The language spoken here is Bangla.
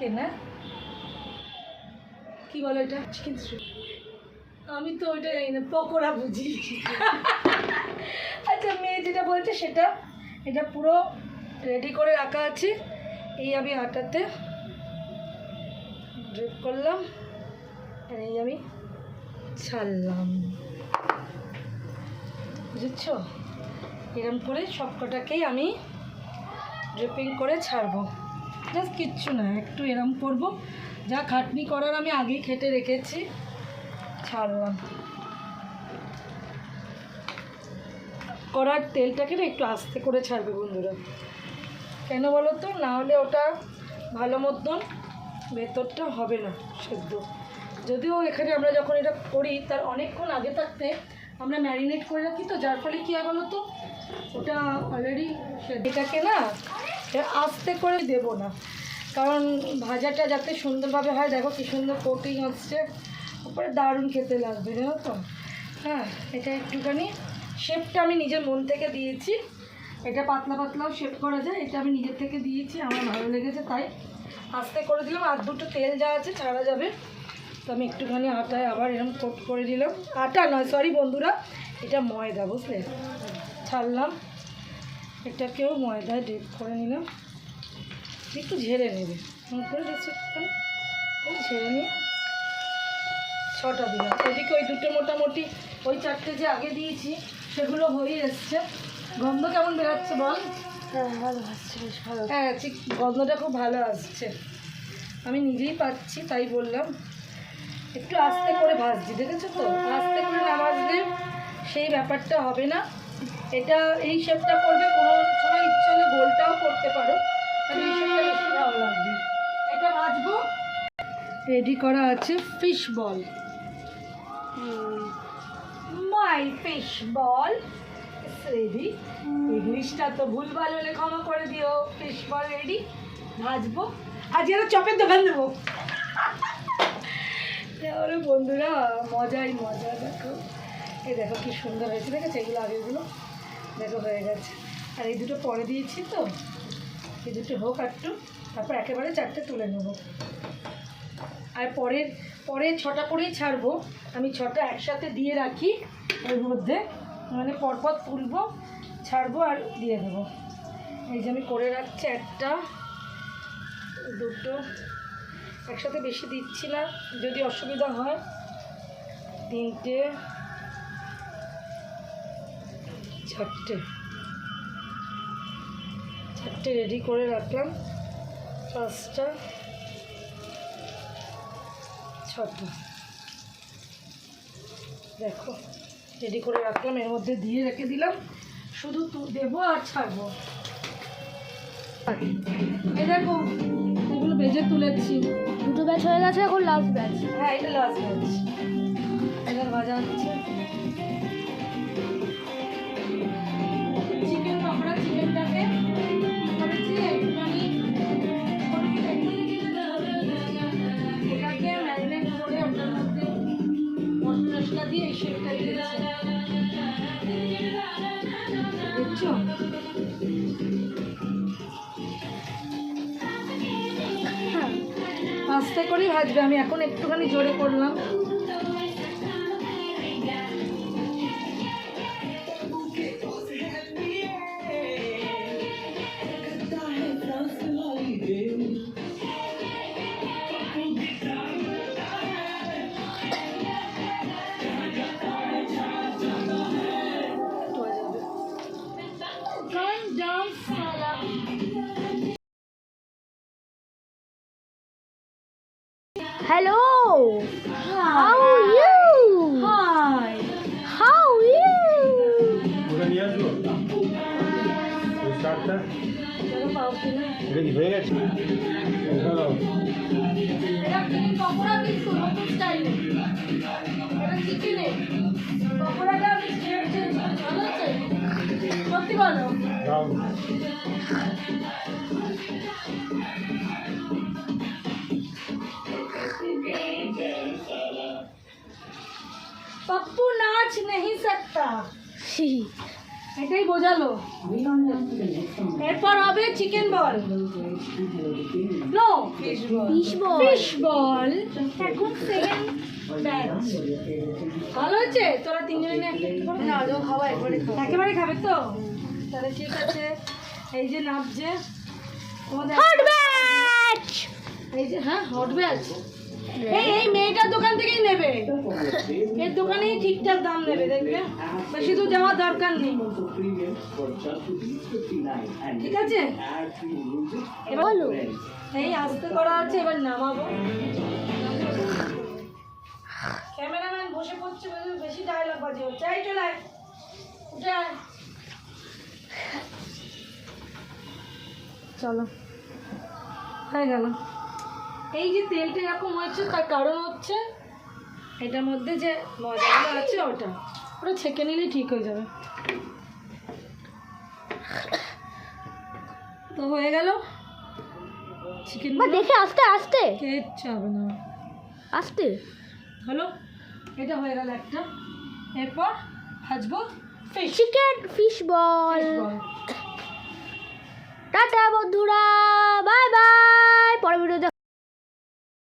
না কি বলো এটা চিকেন স্ট্রিপ আমি তো ওইটা জানি না পকোড়া বুঝি আচ্ছা মেয়ে যেটা বলছে সেটা এটা পুরো রেডি করে রাখা আছে এই আমি আটাতে ড্রিপ করলাম আর এই আমি ছাড়লাম বুঝেছো এরকম করে সবকটাকেই আমি ড্রিপিং করে ছাড়বো জাস্ট কিচ্ছু না একটু এরম করবো যা খাটনি করার আমি আগেই খেটে রেখেছি ছাড়লাম করার তেলটাকে না একটু আস্তে করে ছাড়বে বন্ধুরা কেন বলো তো না হলে ওটা ভালো মতন ভেতরটা হবে না সেদ্ধ যদিও এখানে আমরা যখন এটা করি তার অনেকক্ষণ আগে থাকতে আমরা ম্যারিনেট করে রাখি তো যার ফলে কী হয় বলো তো ওটা অলরেডি এটাকে না আস্তে করে দেবো না কারণ ভাজাটা যাতে সুন্দরভাবে হয় দেখো কী সুন্দর কোটিং হচ্ছে উপরে দারুণ খেতে লাগবে জানো তো হ্যাঁ এটা একটুখানি শেপটা আমি নিজের মন থেকে দিয়েছি এটা পাতলা পাতলাও শেপ করা যায় এটা আমি নিজের থেকে দিয়েছি আমার ভালো লেগেছে তাই আস্তে করে দিলাম আর দুটো তেল যা আছে ছাড়া যাবে তো আমি একটুখানি আটায় আবার এরকম কোট করে দিলাম আটা নয় সরি বন্ধুরা এটা ময়দা বুঝলে ছাড়লাম এটাকেও ময়দায় ডিপ করে নিলাম একটু ঝেড়ে নেবে করে দিচ্ছি একটুখানি ঝেড়ে নিয়ে ছটা দিলাম ওদিকে ওই দুটো মোটামুটি ওই চারটে যে আগে দিয়েছি সেগুলো হয়ে এসছে গন্ধ কেমন বেরোচ্ছে বল হ্যাঁ ভালো আসছে বেশ ভালো হ্যাঁ ঠিক গন্ধটা খুব ভালো আসছে আমি নিজেই পাচ্ছি তাই বললাম একটু আস্তে করে ভাজছি দেখেছো তো আস্তে করে না ভাজলে সেই ব্যাপারটা হবে না এটা এই শেপটা করবে কোনো সময় ইচ্ছে হলে গোলটাও করতে পারো আর এই শেপটা বেশি ভালো লাগবে এটা ভাজবো রেডি করা আছে ফিশ বল মাই ফিশ বল রেডি ইংলিশটা তো ভুলভাল হলে ক্ষমা করে দিও ফিশ বল রেডি ভাজবো আর যেন চপের দোকান দেবো তাহলে বন্ধুরা মজাই মজা দেখো এই দেখো কি সুন্দর হয়েছে দেখেছো এগুলো আগেগুলো দেখো হয়ে গেছে আর এই দুটো পরে দিয়েছি তো এই দুটো হোক একটু তারপর একেবারে চারটে তুলে নেবো আর পরে ছটা করেই ছাড়বো আমি ছটা একসাথে দিয়ে রাখি ওর মধ্যে মানে পরপর তুলবো ছাড়বো আর দিয়ে দেবো এই যে আমি করে রাখছি একটা দুটো একসাথে বেশি দিচ্ছি না যদি অসুবিধা হয় তিনটে চারটে রেডি করে রাখলাম পাঁচটা ছটা দেখো রেডি করে রাখলাম এর মধ্যে দিয়ে রেখে দিলাম শুধু দেবো আর ছাড়বো এই দেখো এগুলো ভেজে তুলেছি দুটো ব্যাচ হয়ে গেছে এখন লাস্ট ব্যাচ হ্যাঁ এটা লাস্ট ব্যাচ এবার ভাজা হচ্ছে চিকেন পকোড়া চিকেনটাকে করেছি একটুখানি এটাকে ম্যারিনেট করে ওটার মধ্যে মশলা দিয়ে এই শেপটা দিয়েছি বুঝছো আস্তে করেই ভাজবে আমি এখন একটুখানি জোরে করলাম Hello. How are you? Hi. How are you? ওটা নিয়ে আসবো ওই শার্টটা চলো পাও কিনা এটা কি হয়ে গেছে ওখানে এটা চিকেন পকোড়া কিন্তু নতুন স্টাইলে এটা চিকেনে পকোড়াটা আমি খেয়েছি ভালো আছে সত্যি ভালো দাও पप्पू नाच नहीं सकता এটাই বোঝালো। এরপর হবে chicken ball, no fish ball. Fish ball. Fish ball এখন সেকেন্ড ব্যাচ। ভালো হয়েছে, তোরা তিনজনে নিয়ে একটা করে না, যখন খাওয়া একেবারে খাবে তো, তাহলে ঠিক আছে। এই যে নামছে তোমাদের হট ব্যাচ। এই যে, হ্যাঁ হট ব্যাচ। এই মেয়েটার দোকান থেকেই নেবে, এর দোকানেই ঠিকঠাক দাম নেবে, দেখবে বেশি দূর যাওয়ার দরকার নেই, ঠিক আছে? এবার বলো। এই আস্তে করা আছে, এবার নামাবো। ক্যামেরাম্যান বসে পড়ছে, বেশি ডায়লগ বাজে হচ্ছে। এই চলে আয়, উঠে আয়। চলো, হয়ে গেল। এই যে তেলটা এরকম হয়েছে তার কারণ হচ্ছে এটার মধ্যে যে ময়দাগুলো আছে ওটা ছেঁকে নিলেই ঠিক হয়ে যাবে। তো হয়ে গেল চিকেন। মা দেখে আস্তে আস্তে কিচ্ছু হবে না, আস্তে। হলো। এটা হয়ে গেল একটা। এরপর ভাজবো ফিশ চিকেন ফিশ বল। বল। টাটা বন্ধুরা।